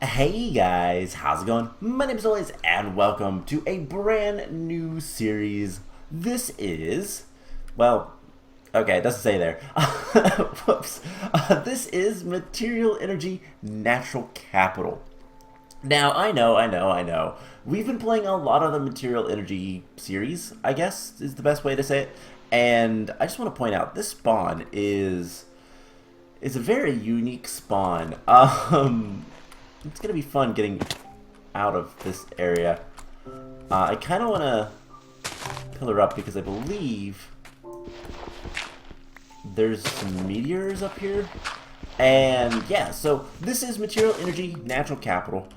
Hey guys, how's it going? My name is Always, and welcome to a brand new series. This is, well, okay, it doesn't say there. Whoops. This is Material Energy Natural Capital. Now, I know. We've been playing a lot of the Material Energy series, I guess is the best way to say it. And I just want to point out this spawn is a very unique spawn. It's gonna be fun getting out of this area. I kind of want to pillar up because I believe there's some meteors up here. And yeah, so this is Material Energy Natural Capital.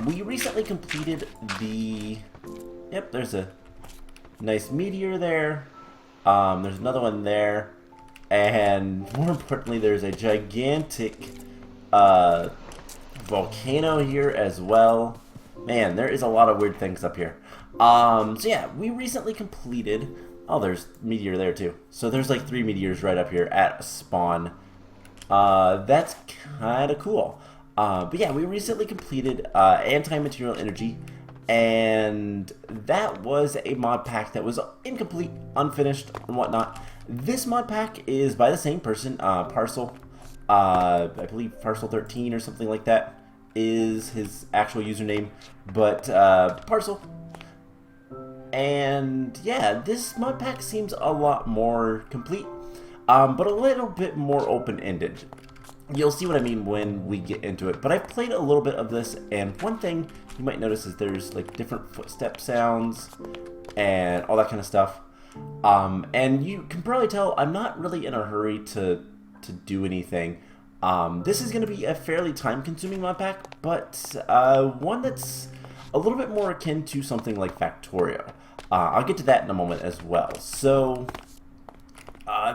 We recently completed the... Yep, there's a nice meteor there. There's another one there. And more importantly, there's a gigantic volcano here as well. Man, there is a lot of weird things up here. So yeah, we recently completed... Oh, there's meteor there too. So there's like 3 meteors right up here at spawn. That's kind of cool. But yeah, we recently completed anti-material energy, and that was a mod pack that was incomplete, unfinished, and whatnot. This mod pack is by the same person, Parcel. I believe Parcel 13 or something like that is his actual username, but Parcel. And yeah, this mod pack seems a lot more complete, but a little bit more open-ended. You'll see what I mean when we get into it. But I've played a little bit of this, and one thing you might notice is there's like different footstep sounds and all that kind of stuff. And you can probably tell I'm not really in a hurry to do anything. This is going to be a fairly time-consuming mod pack, but one that's a little bit more akin to something like Factorio. I'll get to that in a moment as well. So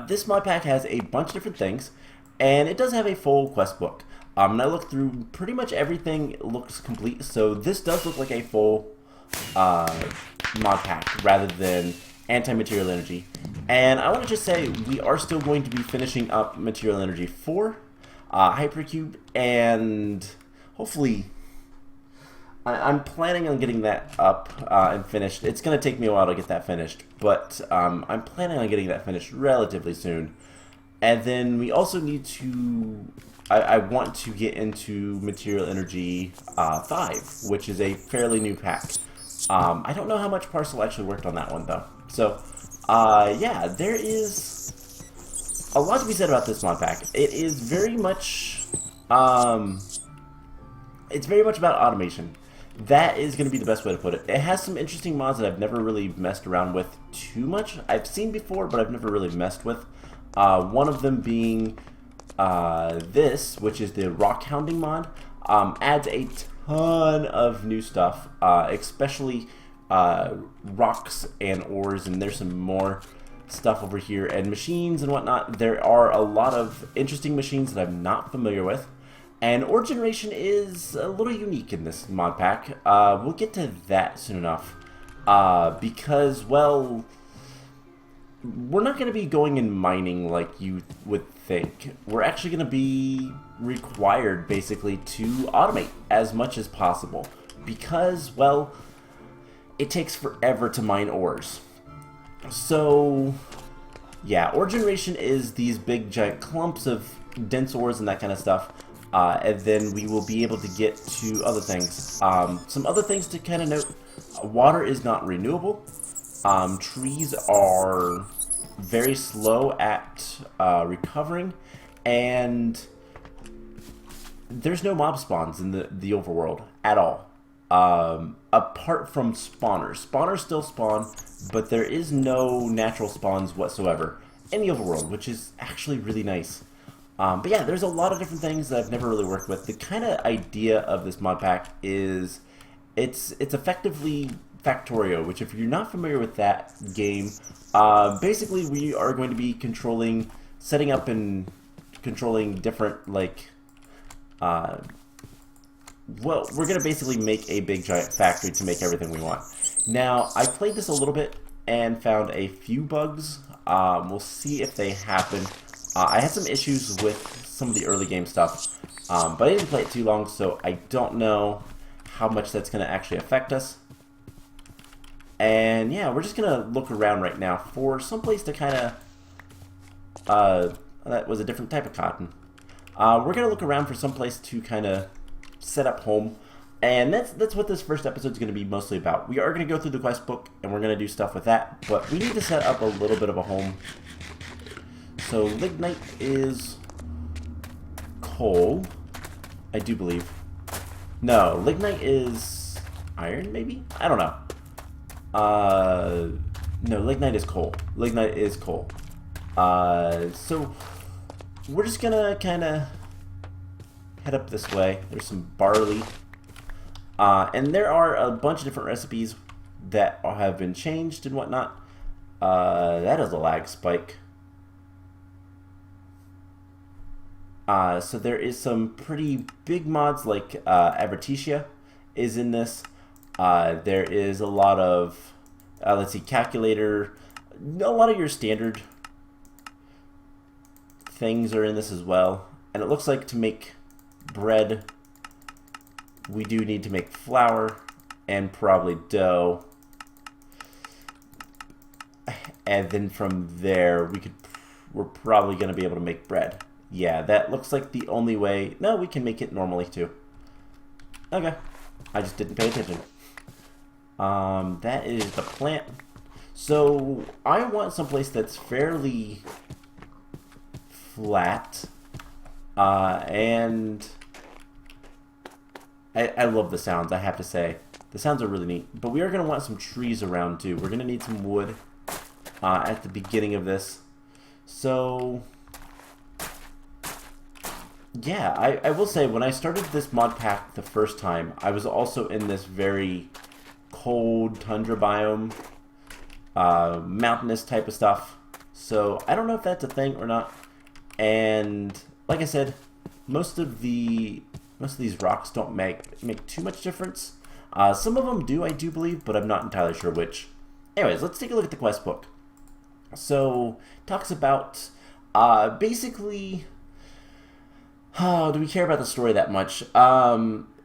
this mod pack has a bunch of different things, and it does have a full quest book. And I looked through pretty much everything. It looks complete, so this does look like a full mod pack rather than anti-material energy. And I want to just say we are still going to be finishing up Material Energy 4, Hypercube, and hopefully I'm planning on getting that up and finished. It's going to take me a while to get that finished, but I'm planning on getting that finished relatively soon. And then we also need to... I want to get into Material Energy 5, which is a fairly new pack. I don't know how much Parcel actually worked on that one, though. So, yeah, there is a lot to be said about this mod pack. It is very much... it's very much about automation. That is going to be the best way to put it. It has some interesting mods that I've never really messed around with too much. I've seen before, but I've never really messed with. One of them being this, which is the rock hounding mod. Adds a ton of new stuff, especially rocks and ores, and there's some more stuff over here, and machines and whatnot. There are a lot of interesting machines that I'm not familiar with. And ore generation is a little unique in this mod pack. We'll get to that soon enough. Because, well, we're not going to be going and mining like you would think. We're actually going to be required, basically, to automate as much as possible. Because, well, it takes forever to mine ores. So, yeah, ore generation is these big, giant clumps of dense ores and that kind of stuff. And then we will be able to get to other things. Some other things to kind of note: water is not renewable. Trees are very slow at recovering, and there's no mob spawns in the overworld at all. Apart from spawners. Spawners still spawn, but there is no natural spawns whatsoever in the overworld, which is actually really nice. But yeah, there's a lot of different things that I've never really worked with. The kind of idea of this mod pack is it's effectively Factorio, which if you're not familiar with that game, basically we are going to be setting up and controlling different, like, well, we're going to basically make a big giant factory to make everything we want. Now, I played this a little bit and found a few bugs. We'll see if they happen. I had some issues with some of the early game stuff, But I didn't play it too long, so I don't know how much that's going to actually affect us. And yeah, we're just going to look around right now for someplace to kind of... that was a different type of cotton. We're going to look around for someplace to kind of set up home. And that's what this first episode is going to be mostly about. We are going to go through the quest book, and we're going to do stuff with that. But we need to set up a little bit of a home. So lignite is coal, I do believe. No, lignite is iron, maybe? I don't know. No, lignite is coal. Lignite is coal. So we're just gonna kind of head up this way. There's some barley. And there are a bunch of different recipes that have been changed and whatnot. That is a lag spike. So there is some pretty big mods like Avertitia is in this. There is a lot of, let's see, calculator. A lot of your standard things are in this as well. And it looks like to make bread, we do need to make flour and probably dough. And then from there, we're probably going to be able to make bread. Yeah, that looks like the only way. No, we can make it normally too. Okay. I just didn't pay attention. That is the plant. So, I want someplace that's fairly flat. And I love the sounds, I have to say. The sounds are really neat. But we are going to want some trees around too. We're going to need some wood at the beginning of this. So... yeah, I will say, when I started this mod pack the first time, I was also in this very cold tundra biome, mountainous type of stuff. So I don't know if that's a thing or not. And like I said, most of these rocks don't make too much difference. Some of them do, I do believe, but I'm not entirely sure which. Anyways, let's take a look at the quest book. So, it talks about basically... oh, do we care about the story that much?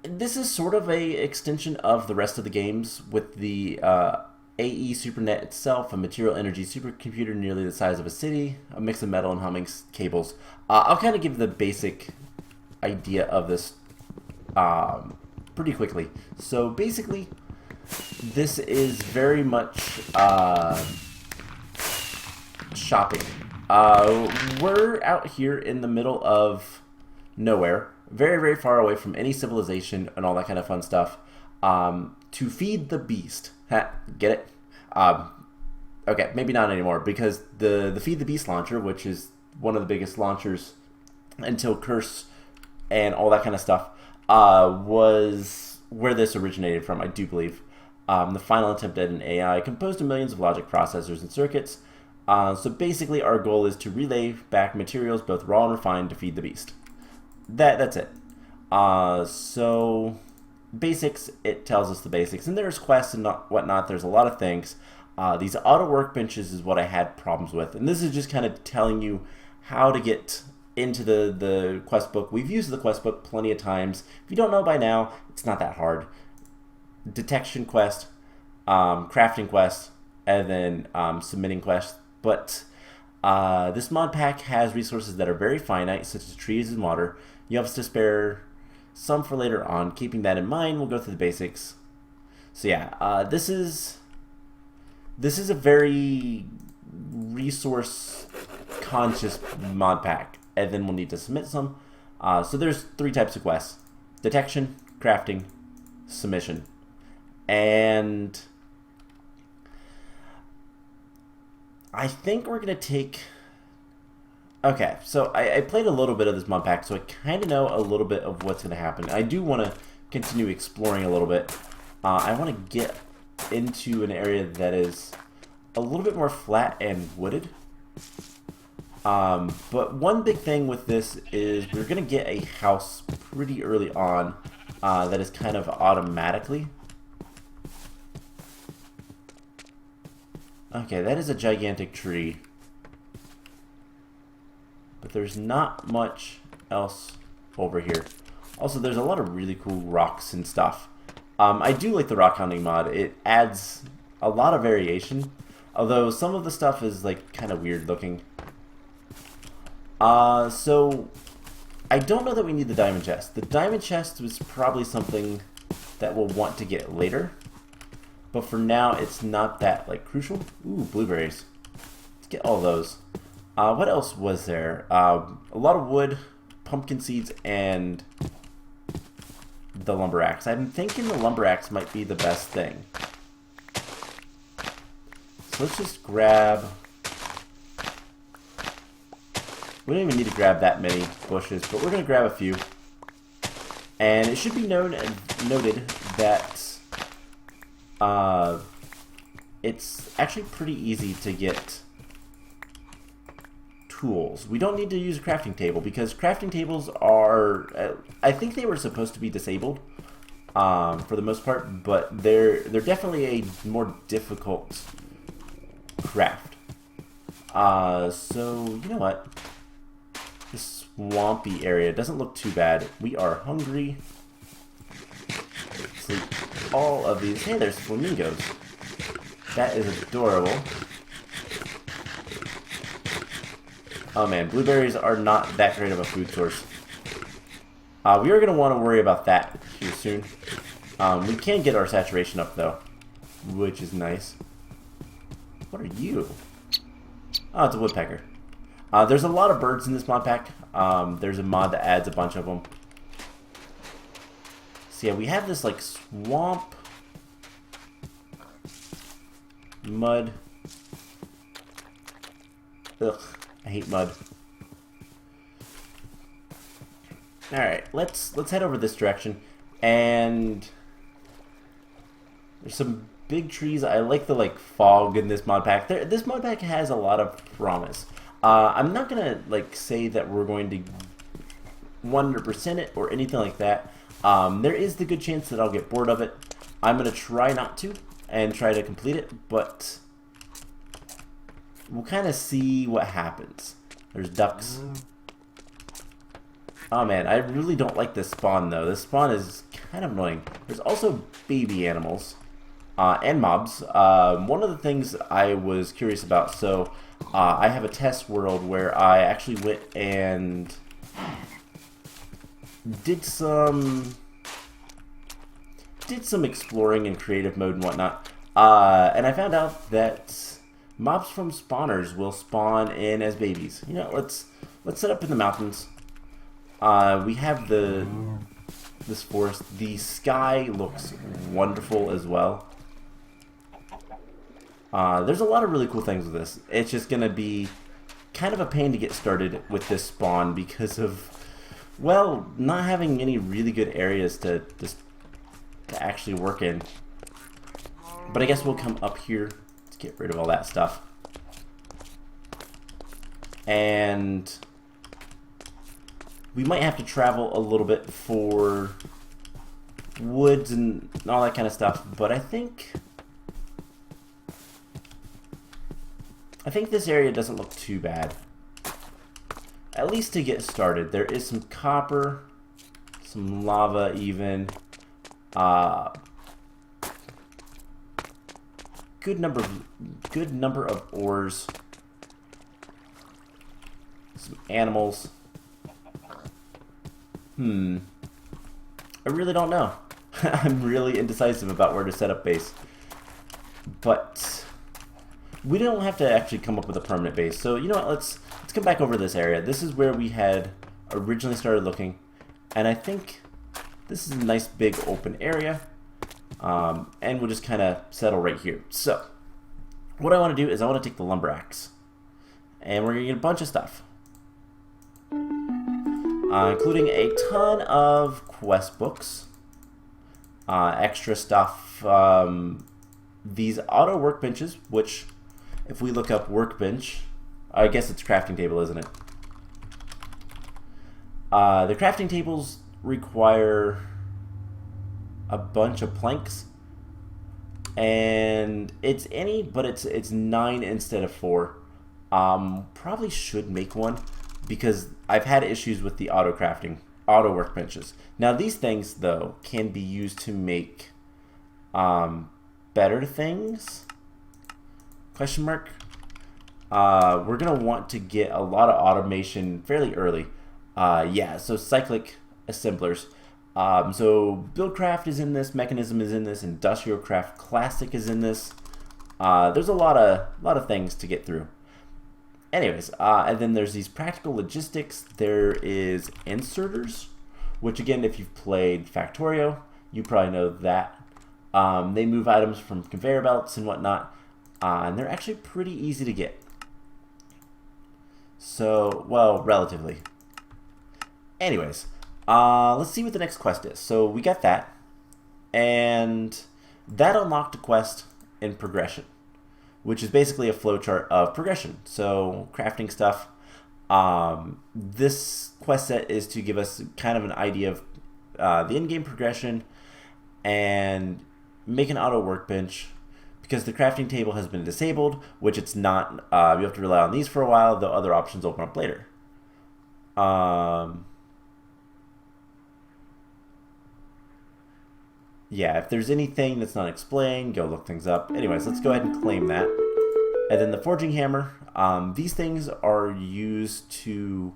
This is sort of a extension of the rest of the games with the AE SuperNet itself, a material energy supercomputer nearly the size of a city, a mix of metal and humming cables. I'll kind of give the basic idea of this pretty quickly. So basically, this is very much shopping. We're out here in the middle of nowhere, very, very far away from any civilization and all that kind of fun stuff, to feed the beast. Ha, get it? Okay, maybe not anymore, because the Feed the Beast launcher, which is one of the biggest launchers until Curse and all that kind of stuff, was where this originated from, I do believe. The final attempt at an AI composed of millions of logic processors and circuits. So basically our goal is to relay back materials, both raw and refined, to feed the beast. That's it. So basics, it tells us the basics, and there's quests and whatnot. There's a lot of things. These auto workbenches is what I had problems with, and this is just kind of telling you how to get into the quest book. We've used the quest book plenty of times. If you don't know by now, it's not that hard. Detection quest, crafting quest, and then submitting quest. But this mod pack has resources that are very finite, such as trees and water. You have to spare some for later on. Keeping that in mind, we'll go through the basics. So yeah, this is a very resource-conscious mod pack, and then we'll need to submit some. So there's 3 types of quests: detection, crafting, submission. And I think we're going to take... okay, so I played a little bit of this mod pack, so I kind of know a little bit of what's going to happen. I do want to continue exploring a little bit. I want to get into an area that is a little bit more flat and wooded. But one big thing with this is we're going to get a house pretty early on that is kind of automatically. Okay, that is a gigantic tree. But there's not much else over here. Also, there's a lot of really cool rocks and stuff. I do like the rock hunting mod. It adds a lot of variation, although some of the stuff is like kind of weird looking. So I don't know that we need the diamond chest. The diamond chest was probably something that we'll want to get later, but for now it's not that like crucial. Ooh, blueberries. Let's get all those. What else was there? A lot of wood, pumpkin seeds, and the lumber axe. I'm thinking the lumber axe might be the best thing. So let's just grab... We don't even need to grab that many bushes, but we're going to grab a few. And it should be noted that it's actually pretty easy to get tools. We don't need to use a crafting table because crafting tables are, I think they were supposed to be disabled for the most part, but they're definitely a more difficult craft. So you know what? This swampy area doesn't look too bad. We are hungry. Let's eat all of these. Hey, there's flamingos. That is adorable. Oh man, blueberries are not that great of a food source. We are going to want to worry about that here soon. We can get our saturation up though, which is nice. What are you? Oh, it's a woodpecker. There's a lot of birds in this mod pack. There's a mod that adds a bunch of them. So yeah, we have this like swamp, mud. Ugh. I hate mud. Alright, let's head over this direction. And there's some big trees. I like the like fog in this mod pack. This mod pack has a lot of promise. I'm not gonna like say that we're going to 100% it or anything like that. There is the good chance that I'll get bored of it. I'm gonna try not to and try to complete it, but we'll kind of see what happens. There's ducks. Oh man, I really don't like this spawn though. This spawn is kind of annoying. There's also baby animals and mobs. One of the things I was curious about, so I have a test world where I actually went and did some exploring in creative mode and whatnot, and I found out that mobs from spawners will spawn in as babies. You know, let's set up in the mountains. We have this forest. The sky looks wonderful as well. There's a lot of really cool things with this. It's just gonna be kind of a pain to get started with this spawn because of, well, not having any really good areas to actually work in. But I guess we'll come up here. Get rid of all that stuff. And we might have to travel a little bit for woods and all that kind of stuff, but I think this area doesn't look too bad. At least to get started. There is some copper, some lava even. Good number of ores. Some animals. I really don't know. I'm really indecisive about where to set up base. But we don't have to actually come up with a permanent base. So you know what, let's come back over this area. This is where we had originally started looking. And I think this is a nice big open area. And we'll just kind of settle right here. So, what I want to do is I want to take the lumber axe, and we're going to get a bunch of stuff, including a ton of quest books, extra stuff, these auto workbenches, which, if we look up workbench, I guess it's crafting table, isn't it? The crafting tables require a bunch of planks, and it's any, but it's 9 instead of 4. Probably should make one because I've had issues with the auto crafting. auto workbenches. Now these things, though, can be used to make better things? Question mark. We're going to want to get a lot of automation fairly early. Yeah, so cyclic assemblers. So Buildcraft is in this, Mechanism is in this, Industrial Craft Classic is in this. There's a lot of things to get through. Anyways, and then there's these practical logistics. There is inserters, which again, if you've played Factorio, you probably know that. They move items from conveyor belts and whatnot, and they're actually pretty easy to get. So, well, relatively. Anyways, let's see what the next quest is. So we got that, and that unlocked a quest in progression, which is basically a flowchart of progression. So crafting stuff. This quest set is to give us kind of an idea of the in-game progression and make an auto workbench, because the crafting table has been disabled, which it's not. You have to rely on these for a while, though other options open up later. Yeah, if there's anything that's not explained, go look things up. Anyways, let's go ahead and claim that. And then the forging hammer. These things are used to...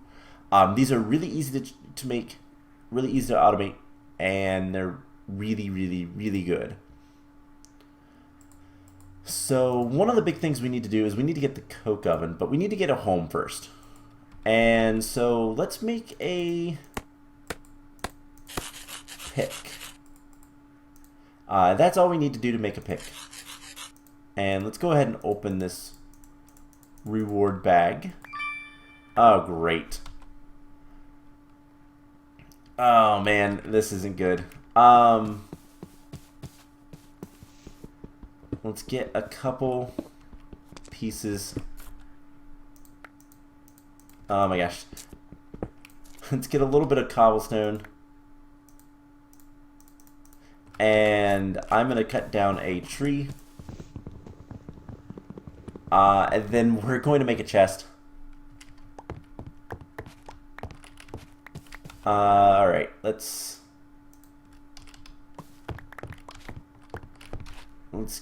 these are really easy to make, really easy to automate, and they're really, really, really good. So one of the big things we need to do is we need to get the coke oven, but we need to get a home first. And so let's make a pick. That's all we need to do to make a pick. And let's go ahead and open this reward bag. Oh, great. Oh, man, this isn't good. Let's get a couple pieces. Oh, my gosh. Let's get a little bit of cobblestone. And I'm going to cut down a tree. And then we're going to make a chest. Alright, let's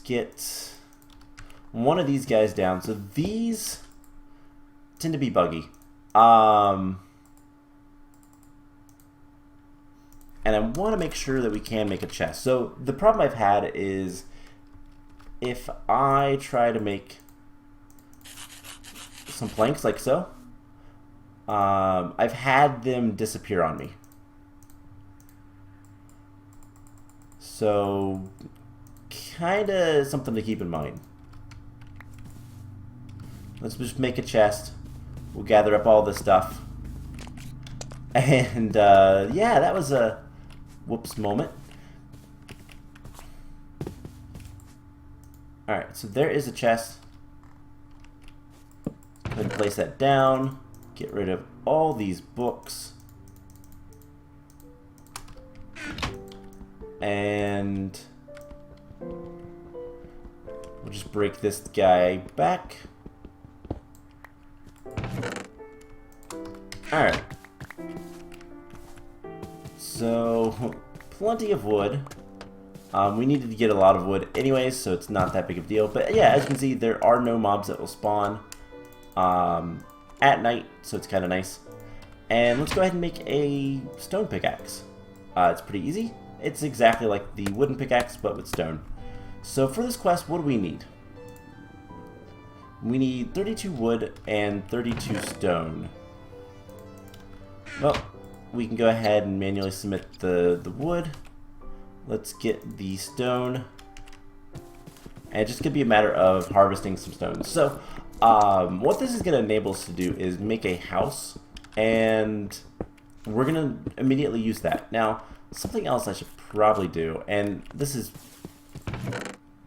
get one of these guys down. So these tend to be buggy. And I want to make sure that we can make a chest. So the problem I've had is if I try to make some planks like so, I've had them disappear on me. So kind of something to keep in mind. Let's just make a chest. We'll gather up all this stuff. And yeah, that was a whoops moment. Alright, so there is a chest. Go ahead and place that down. Get rid of all these books. And we'll just break this guy back. Alright. So, plenty of wood. We needed to get a lot of wood anyways, so it's not that big of a deal. But yeah, as you can see, there are no mobs that will spawn at night, so it's kind of nice. And let's go ahead and make a stone pickaxe. It's pretty easy. It's exactly like the wooden pickaxe, but with stone. So for this quest, what do we need? We need 32 wood and 32 stone. Well, we can go ahead and manually submit the wood. Let's get the stone. And it's just going to be a matter of harvesting some stones. So, what this is going to enable us to do is make a house. And we're going to immediately use that. Now, something else I should probably do, and this is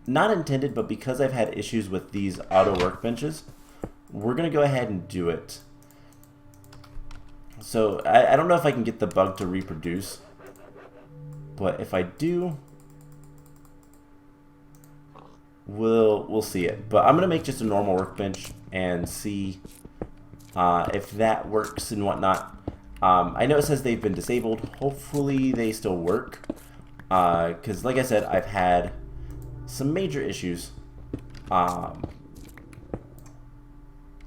not intended, but because I've had issues with these auto workbenches, we're going to go ahead and do it. So, I don't know if I can get the bug to reproduce, but if I do, we'll see it. But I'm going to make just a normal workbench and see if that works and whatnot. I know it says they've been disabled. Hopefully they still work. Because like I said, I've had some major issues.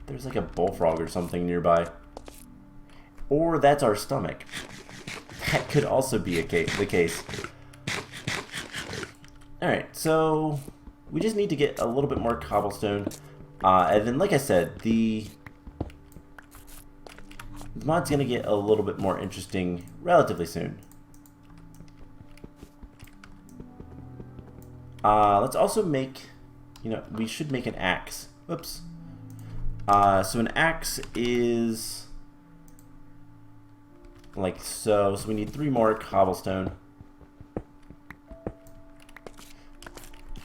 There's like a bullfrog or something nearby. Or that's our stomach. That could also be the case. Alright, so we just need to get a little bit more cobblestone. And then, like I said, the mod's going to get a little bit more interesting relatively soon. Let's also make, we should make an axe. Whoops. So an axe is like so. So we need 3 more cobblestone.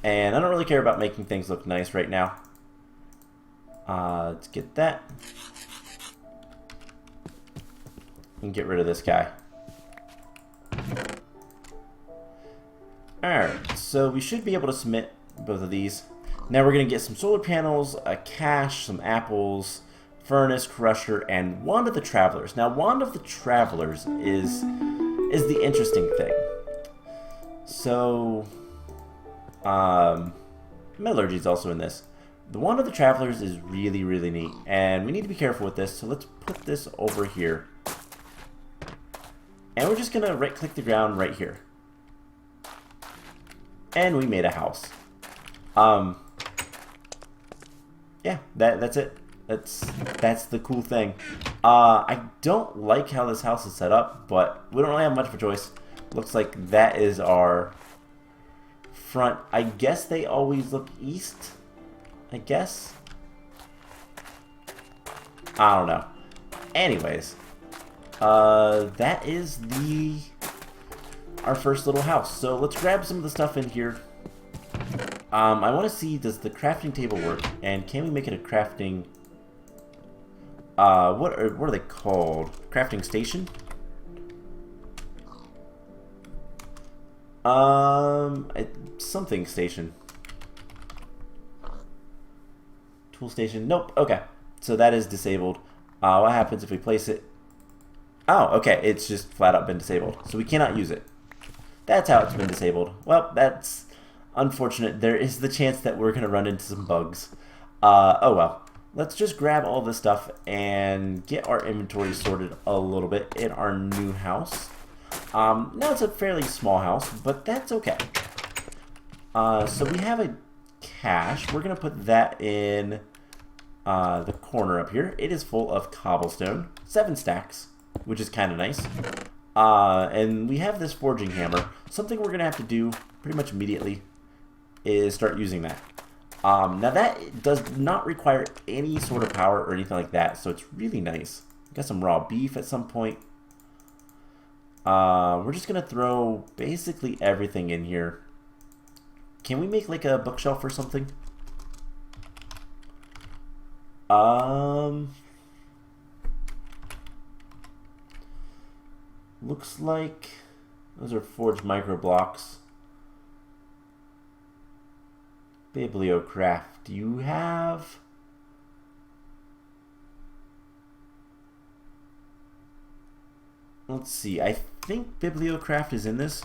And I don't really care about making things look nice right now. Let's get that. And get rid of this guy. Alright, so we should be able to submit both of these. Now we're going to get some solar panels, a cache, some apples, furnace, crusher, and Wand of the Travelers. Now, Wand of the Travelers is the interesting thing. So, metallurgy is also in this. The Wand of the Travelers is really, really neat, and we need to be careful with this, so let's put this over here. And we're just going to right-click the ground right here. And we made a house. Yeah, that's it. That's the cool thing. I don't like how this house is set up, but we don't really have much of a choice. Looks like that is our front. I guess they always look east. I guess. I don't know. Anyways, that is our first little house. So let's grab some of the stuff in here. I want to see, does the crafting table work? And can we make it a crafting... what are they called? Crafting station? Something station. Tool station? Nope. Okay. So that is disabled. What happens if we place it? Oh, okay. It's just flat out been disabled. So we cannot use it. That's how it's been disabled. Well, that's unfortunate. There is the chance that we're going to run into some bugs. Oh well. Let's just grab all this stuff and get our inventory sorted a little bit in our new house. Now it's a fairly small house, but that's okay. So we have a cache. We're going to put that in the corner up here. It is full of cobblestone. 7 stacks, which is kind of nice. And we have this forging hammer. Something we're going to have to do pretty much immediately is start using that. Now that does not require any sort of power or anything like that, so it's really nice. Got some raw beef at some point. We're just going to throw basically everything in here. Can we make like a bookshelf or something? Looks like those are forged micro blocks. Bibliocraft. Do you have... Let's see. I think Bibliocraft is in this.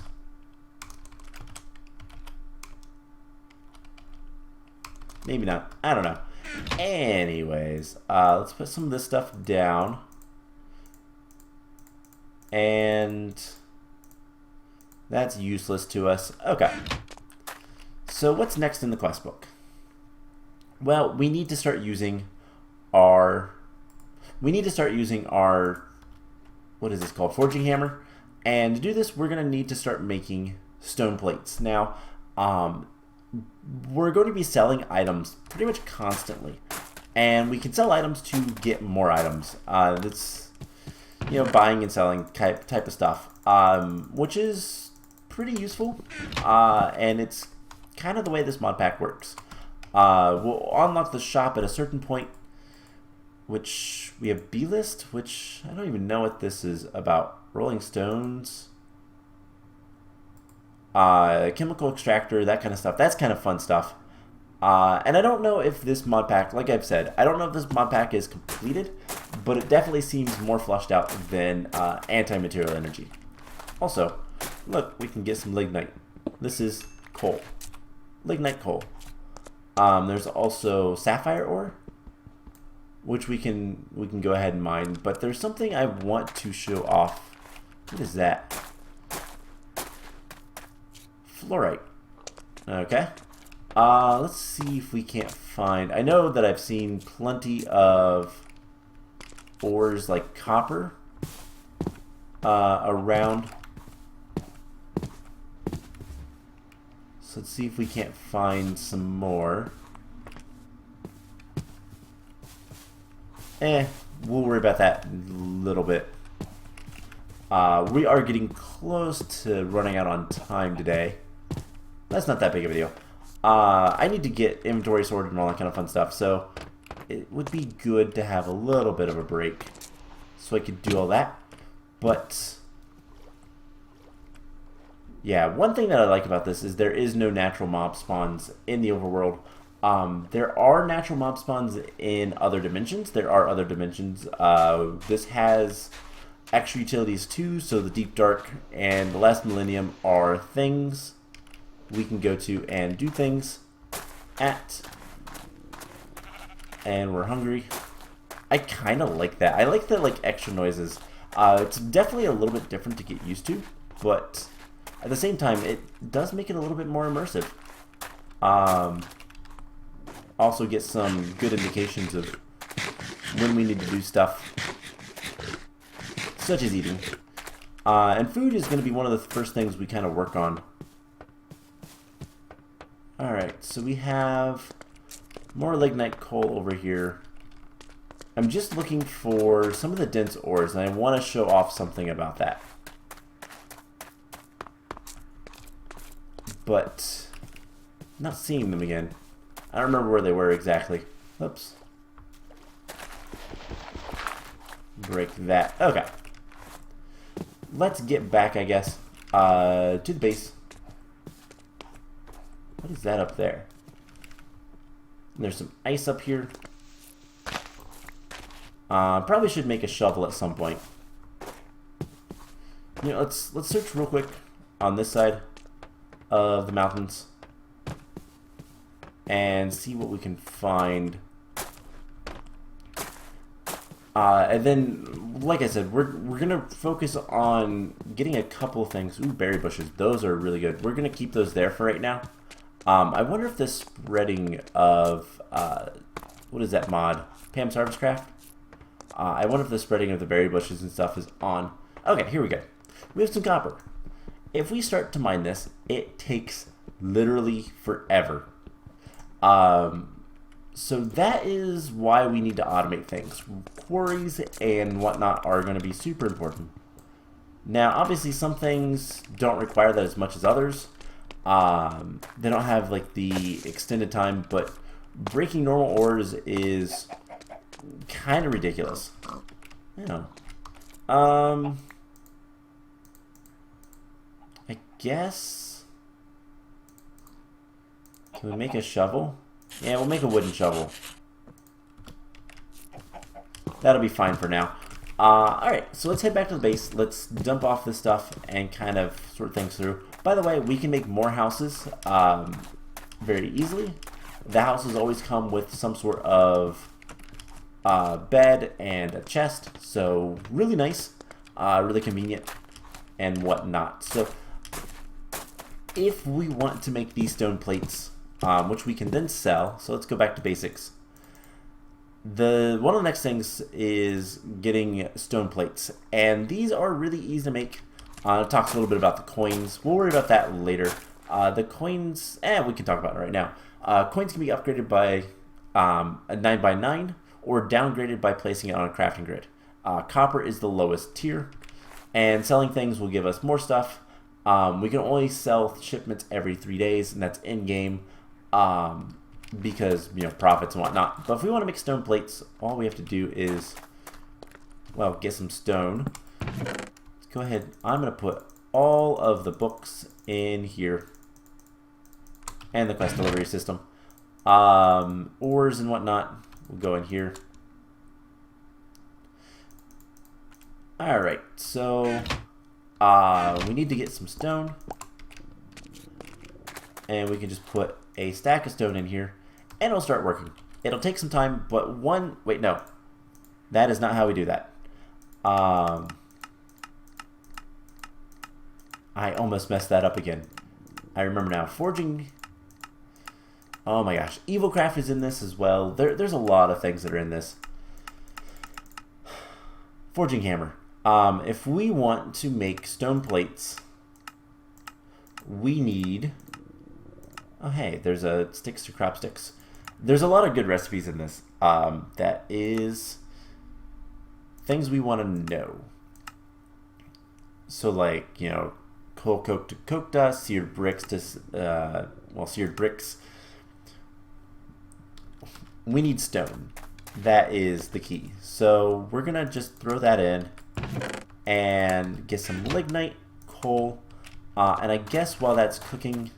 Maybe not. I don't know. Anyways, let's put some of this stuff down. And that's useless to us. Okay. So what's next in the quest book? Well, we need to start using our... what is this called? Forging hammer. And to do this, we're going to need to start making stone plates. Now, we're going to be selling items pretty much constantly. And we can sell items to get more items. That's, buying and selling type of stuff. Which is pretty useful. And it's kind of the way this mod pack works. We'll unlock the shop at a certain point, which we have B-list, which I don't even know what this is about. Rolling stones, chemical extractor, that kind of stuff. That's kind of fun stuff. And I don't know if this mod pack, like I've said, I don't know if this mod pack is completed, but it definitely seems more flushed out than anti-material energy. Also, look, we can get some lignite. This is coal. Lignite coal. There's also sapphire ore, which we can go ahead and mine, but there's something I want to show off. What is that? Fluorite. Okay. Let's see if we can't find... I know that I've seen plenty of ores like copper around. So let's see if we can't find some more. We'll worry about that a little bit. We are getting close to running out on time today. That's not that big of a deal. I need to get inventory sorted and all that kind of fun stuff, so it would be good to have a little bit of a break so I could do all that. But yeah, one thing that I like about this is there is no natural mob spawns in the overworld. There are natural mob spawns in other dimensions. There are other dimensions. This has extra utilities too, so the Deep Dark and the Last Millennium are things we can go to and do things at. And we're hungry. I kind of like that. I like the extra noises. It's definitely a little bit different to get used to, but at the same time, it does make it a little bit more immersive. Also get some good indications of when we need to do stuff, such as eating. And food is going to be one of the first things we kind of work on. Alright, so we have more lignite coal over here. I'm just looking for some of the dense ores, and I want to show off something about that. But I'm not seeing them again. I don't remember where they were exactly. Oops. Break that. Okay. Let's get back, I guess, to the base. What is that up there? There's some ice up here. Probably should make a shovel at some point. You know, let's search real quick on this side of the mountains and see what we can find. And then, like I said, we're gonna focus on getting a couple of things. Ooh, berry bushes. Those are really good. We're gonna keep those there for right now. I wonder if this spreading of what is that mod? Pam's Harvestcraft? I wonder if the spreading of the berry bushes and stuff is on. Okay, here we go. We have some copper. If we start to mine this, it takes literally forever. So that is why we need to automate things. Quarries and whatnot are going to be super important. Now, obviously, some things don't require that as much as others. They don't have like the extended time, but breaking normal ores is kind of ridiculous. You know. I guess. Can we make a shovel? Yeah, we'll make a wooden shovel. That'll be fine for now. Alright, so let's head back to the base. Let's dump off this stuff and kind of sort things through. By the way, we can make more houses very easily. The houses always come with some sort of bed and a chest, so really nice, really convenient, and whatnot. So if we want to make these stone plates, which we can then sell, so let's go back to basics. One of the next things is getting stone plates, and these are really easy to make. It talks a little bit about the coins. We'll worry about that later. The coins, we can talk about it right now. Coins can be upgraded by a 9x9 or downgraded by placing it on a crafting grid. Copper is the lowest tier, and selling things will give us more stuff. We can only sell shipments every 3 days, and that's in-game because, you know, profits and whatnot. But if we want to make stone plates, all we have to do is, well, get some stone. Let's go ahead. I'm going to put all of the books in here and the quest delivery system. Ores and whatnot will go in here. Alright, so we need to get some stone. And we can just put a stack of stone in here, and it'll start working. It'll take some time, but wait, no. That is not how we do that. I almost messed that up again. I remember now. Forging. Oh my gosh. Evilcraft is in this as well. There's a lot of things that are in this. Forging hammer. If we want to make stone plates, we need... Oh, hey, there's a sticks to crop sticks. There's a lot of good recipes in this. That is things we want to know. So, like, you know, coal coke to coke dust, seared bricks to, seared bricks. We need stone. That is the key. So we're going to just throw that in and get some lignite, coal, and I guess while that's cooking,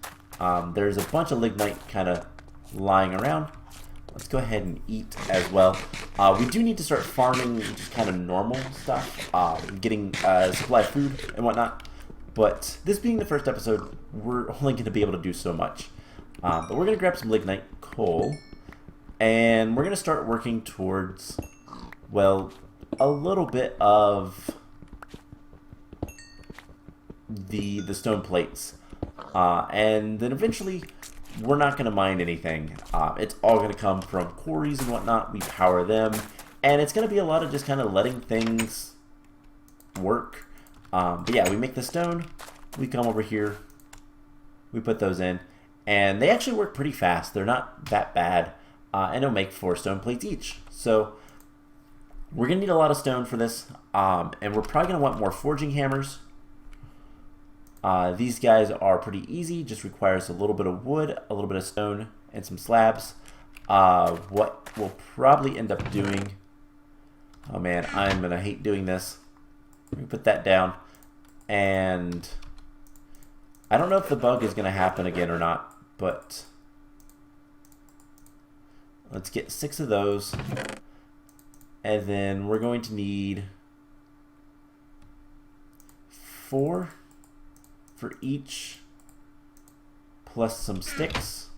there's a bunch of lignite kind of lying around. Let's go ahead and eat as well. We do need to start farming just kind of normal stuff, getting supply of food and whatnot. But this being the first episode, we're only going to be able to do so much. But we're going to grab some lignite, coal, and we're going to start working towards, well, a little bit of the stone plates. And then eventually, we're not going to mine anything. It's all going to come from quarries and whatnot. We power them. And it's going to be a lot of just kind of letting things work. But yeah, we make the stone. We come over here. We put those in. And they actually work pretty fast. They're not that bad. And it'll make 4 stone plates each. So we're going to need a lot of stone for this. And we're probably going to want more forging hammers. These guys are pretty easy, just requires a little bit of wood, a little bit of stone, and some slabs. What we'll probably end up doing... Oh man, I'm going to hate doing this. Let me put that down. And I don't know if the bug is going to happen again or not, but let's get 6 of those. And then we're going to need 4 for each, plus some sticks,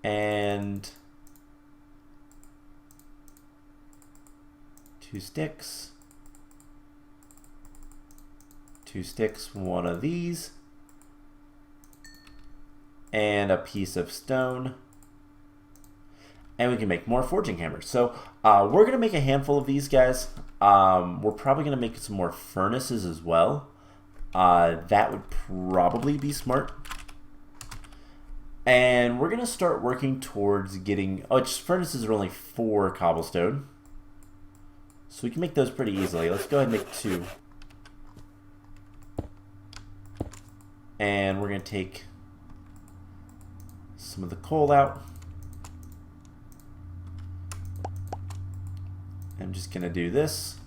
and 2 sticks, 2 sticks, 1 of these, and a piece of stone. And we can make more forging hammers. So we're going to make a handful of these guys. We're probably going to make some more furnaces as well. That would probably be smart. And we're going to start working towards getting... Oh, furnaces are only 4 cobblestone. So we can make those pretty easily. Let's go ahead and make 2. And we're going to take some of the coal out. I'm just going to do this.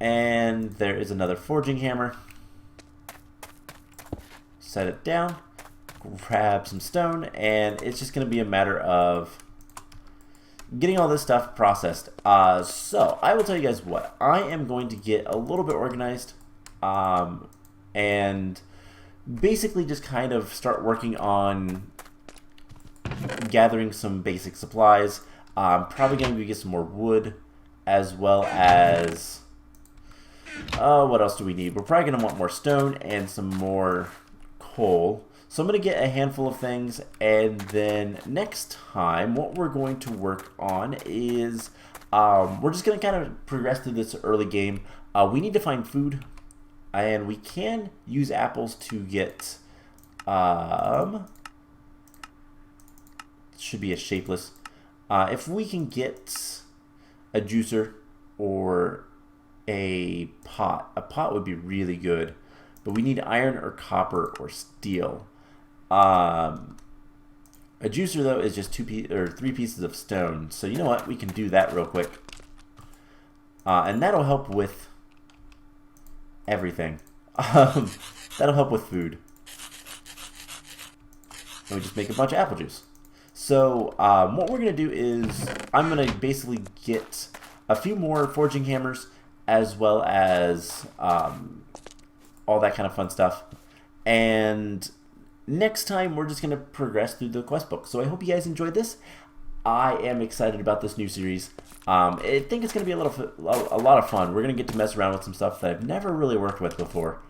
And there is another forging hammer. Set it down. Grab some stone. And it's just going to be a matter of getting all this stuff processed. So I will tell you guys what. I am going to get a little bit organized. And basically just kind of start working on gathering some basic supplies. I'm probably going to get some more wood, as well as, what else do we need? We're probably going to want more stone and some more coal. So I'm going to get a handful of things, and then next time, what we're going to work on is, we're just going to kind of progress through this early game. We need to find food, and we can use apples to get, should be a shapeless. If we can get a juicer or a pot would be really good, but we need iron or copper or steel. A juicer though is just 3 pieces of stone, so you know what? We can do that real quick, and that'll help with everything. That'll help with food. And we just make a bunch of apple juice. So what we're going to do is I'm going to basically get a few more forging hammers as well as all that kind of fun stuff. And next time we're just going to progress through the quest book. So I hope you guys enjoyed this. I am excited about this new series. I think it's going to be a lot of fun. We're going to get to mess around with some stuff that I've never really worked with before.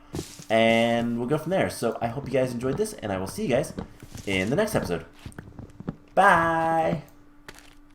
And we'll go from there. So I hope you guys enjoyed this, and I will see you guys in the next episode. Bye!